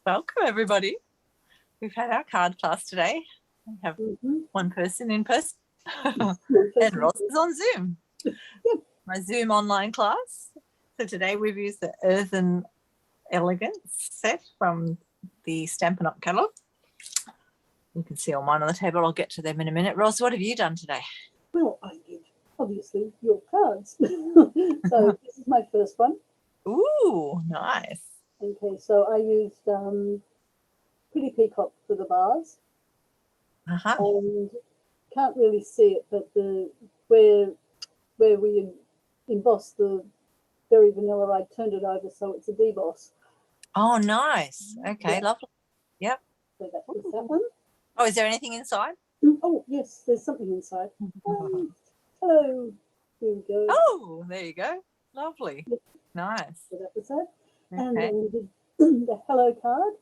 Welcome, everybody. We've had our card class today. We have one person in person and Ross is on Zoom. My Zoom online class. So today we've used the Earth and Elegance set from the Stampin Up catalogue. You can see all mine on the table. I'll get to them in a minute. Ross, what have you done today? Well, I did, obviously, your cards. So this is my first one. Ooh, nice. Okay, so I used Pretty Peacock for the bars. And can't really see it, but where we embossed the Very Vanilla, I turned it over so it's a deboss. Oh, nice. Okay, lovely. Yep. So that was that one. Oh, is there anything inside? Oh, yes, there's something inside. Hello. Here we go. Oh, there you go. Lovely. Nice. So that was that. Okay. And then we did the hello card.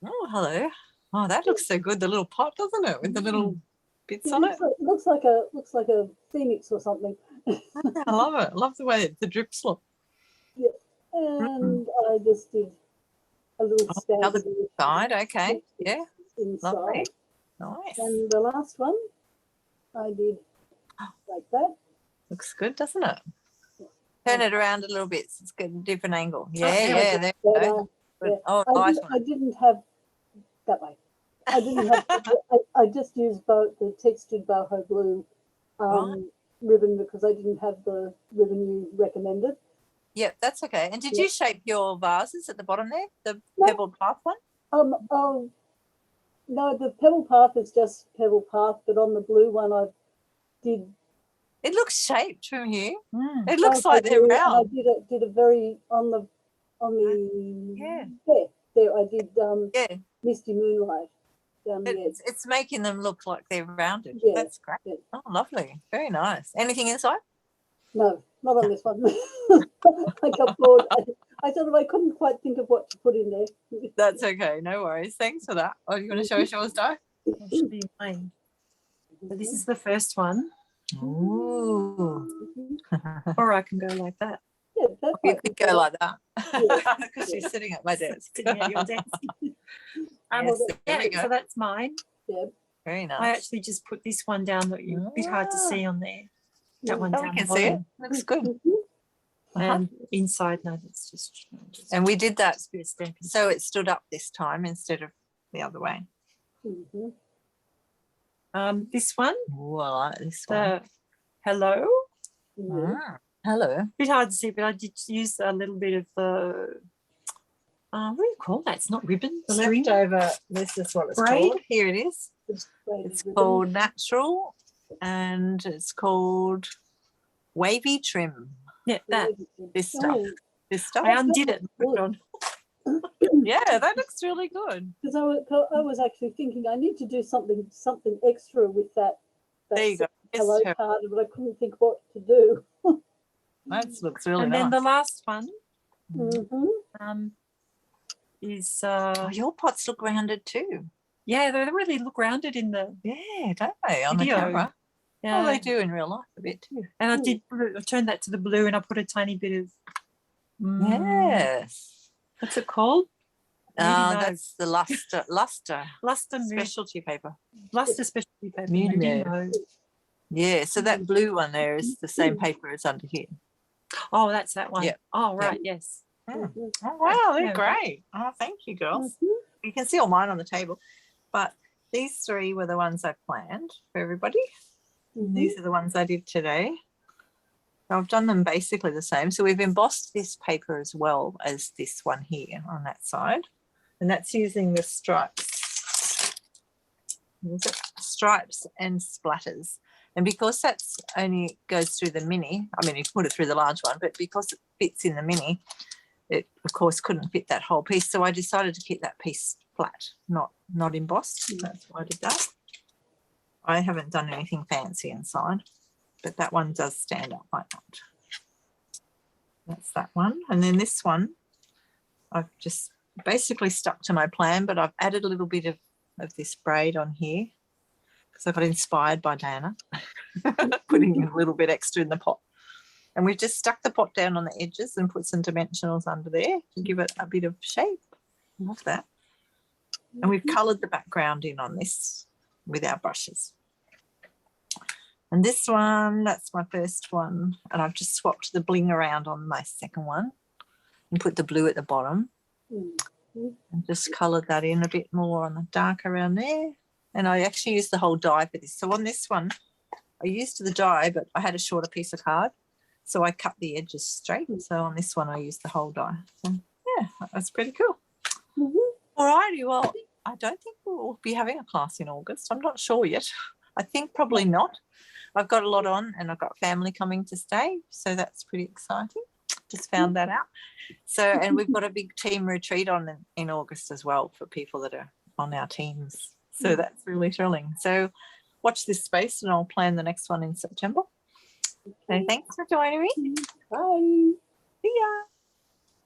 Oh, hello. Oh, that looks so good. The little pot, doesn't it? With the little bits on it. Looks like a phoenix or something. I love it. I love the way the drips look. Yeah. And I just did a little stab. Another side, okay. Yeah. Inside. Lovely. Nice. And the last one I did like that. Looks good, doesn't it? Turn it around a little bit so it's got a different angle. Yeah, there you go. Yeah. Oh, I, nice I didn't have that way. I didn't have. I just used the textured boho blue ribbon because I didn't have the ribbon you recommended. Yep, that's okay. And did you shape your vases at the bottom there, the pebbled path one? Oh, no, the pebble path is just pebble path, but on the blue one I did. It looks shaped from here. It looks like they're round. I did a very on the there I did Misty Moonlight. It's making them look like they're rounded. Yeah, that's great. Yeah. Oh, lovely. Very nice. Anything inside? No, not on this one. I got bored. I thought I couldn't quite think of what to put in there. That's okay. No worries. Thanks for that. Oh, you want to show us yours, Di? That should be mine. So this is the first one. Ooh. Or I can go like that. Yeah, you could go like that because she's sitting at my desk. Sitting at your desk. So that's mine. Yeah. Very nice. I actually just put this one down that you're a bit hard to see on there. That one down. You can see it. Looks good. And inside, no, that's just. And we did that bit of stamping. so it stood up this time instead of the other way. This one. Oh, I like this one. Hello. Hello. A bit hard to see, but I did use a little bit of the. What do you call that? It's not ribbon. The leftover. This is what it's called. Here it is. It's called Natural, and it's called Wavy Trim. Yeah, this stuff. I undid it. Yeah, that looks really good. Because I was actually thinking I need to do something extra with that there you go. Hello card, but I couldn't think what to do. That looks really nice. And then the last one is your pots look rounded too. Yeah, they really look rounded in the don't they, on video. The camera? Yeah. Well, they do in real life a bit too. And I turned that to the blue and I put a tiny bit of yes. What's it called? That's the luster specialty paper. Luster specialty paper. Yeah, so that blue one there is the same paper as under here. Oh, that's that one. Yeah. Oh, right, yes. Oh, wow, they're great. Oh, thank you, girls. You can see all mine on the table. But these three were the ones I planned for everybody. These are the ones I did today. I've done them basically the same. So we've embossed this paper as well as this one here on that side. And that's using the stripes. Stripes and splatters. And because that's only goes through the mini, I mean, you put it through the large one, but because it fits in the mini, it, of course, couldn't fit that whole piece. So I decided to keep that piece flat, not embossed. That's why I did that. I haven't done anything fancy inside, but that one does stand up like that. That's that one. And then this one, I've just basically stuck to my plan, but I've added a little bit of this braid on here because I got inspired by Diana putting a little bit extra in the pot. And we've just stuck the pot down on the edges and put some dimensionals under there to give it a bit of shape. Love that. And we've coloured the background in on this with our brushes. And this one, that's my first one. And I've just swapped the bling around on my second one and put the blue at the bottom. And just coloured that in a bit more on the dark around there. And I actually used the whole die for this. So on this one, I used the die, but I had a shorter piece of card. So I cut the edges straight. So on this one, I used the whole die. So yeah, that's pretty cool. All righty, well, I don't think we'll be having a class in August. I'm not sure yet. I think probably not. I've got a lot on and I've got family coming to stay. So that's pretty exciting. Just found that out. So, and we've got a big team retreat on in August as well for people that are on our teams. So that's really thrilling. So watch this space and I'll plan the next one in September. So thanks for joining me. Bye. See ya.